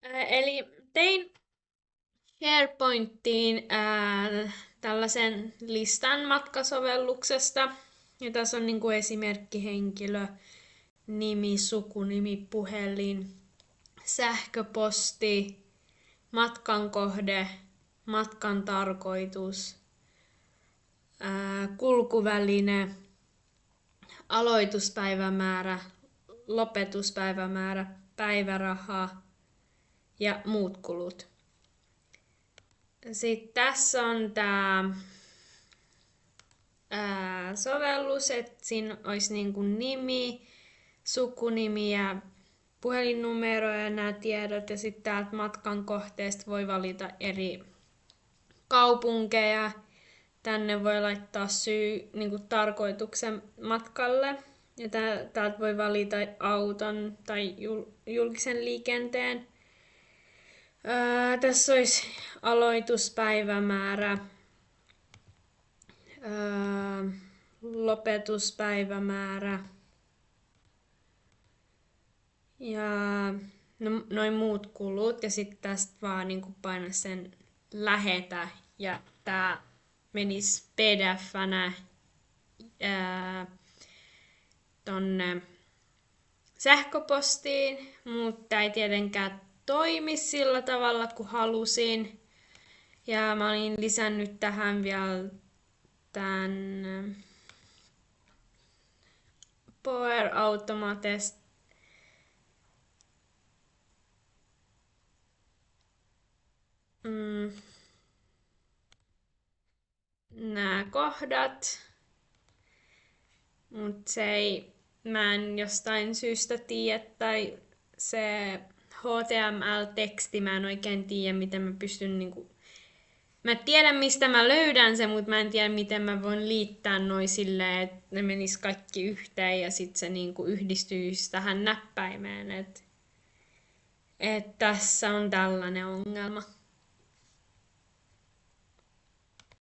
Eli tein SharePointiin tällaisen listan matkasovelluksesta. Ja tässä on niin kuin esimerkki henkilö, nimi, sukunimi, puhelin, sähköposti, matkan kohde, matkan tarkoitus, kulkuväline, aloituspäivämäärä, lopetuspäivämäärä, päiväraha ja muut kulut. Sitten tässä on tämä sovellus, että siinä olisi niin kuin nimi, sukunimi ja puhelinnumero ja nämä tiedot. Ja sitten täältä matkan kohteesta voi valita eri kaupunkeja. Tänne voi laittaa niin kuin tarkoituksen matkalle. Ja täältä voi valita auton tai julkisen liikenteen. Tässä olisi aloituspäivämäärä, lopetuspäivämäärä ja noin muut kulut. Ja sitten tästä vaan niin paina sen lähetä ja tää menisi pdf-nä tonne sähköpostiin, mutta ei tietenkään toimi sillä tavalla kuin halusin. Ja mä olin lisännyt tähän vielä tämän Power Automatesta nämä kohdat, mutta mä en jostain syystä tiedä, tai se HTML-teksti, mä en oikein tiedä, miten mä pystyn mä tiedän, mistä mä löydän sen, mutta mä en tiedä, miten mä voin liittää noi silleen, että ne menis kaikki yhteen ja sit se yhdistyisi tähän näppäimeen. Et tässä on tällainen ongelma.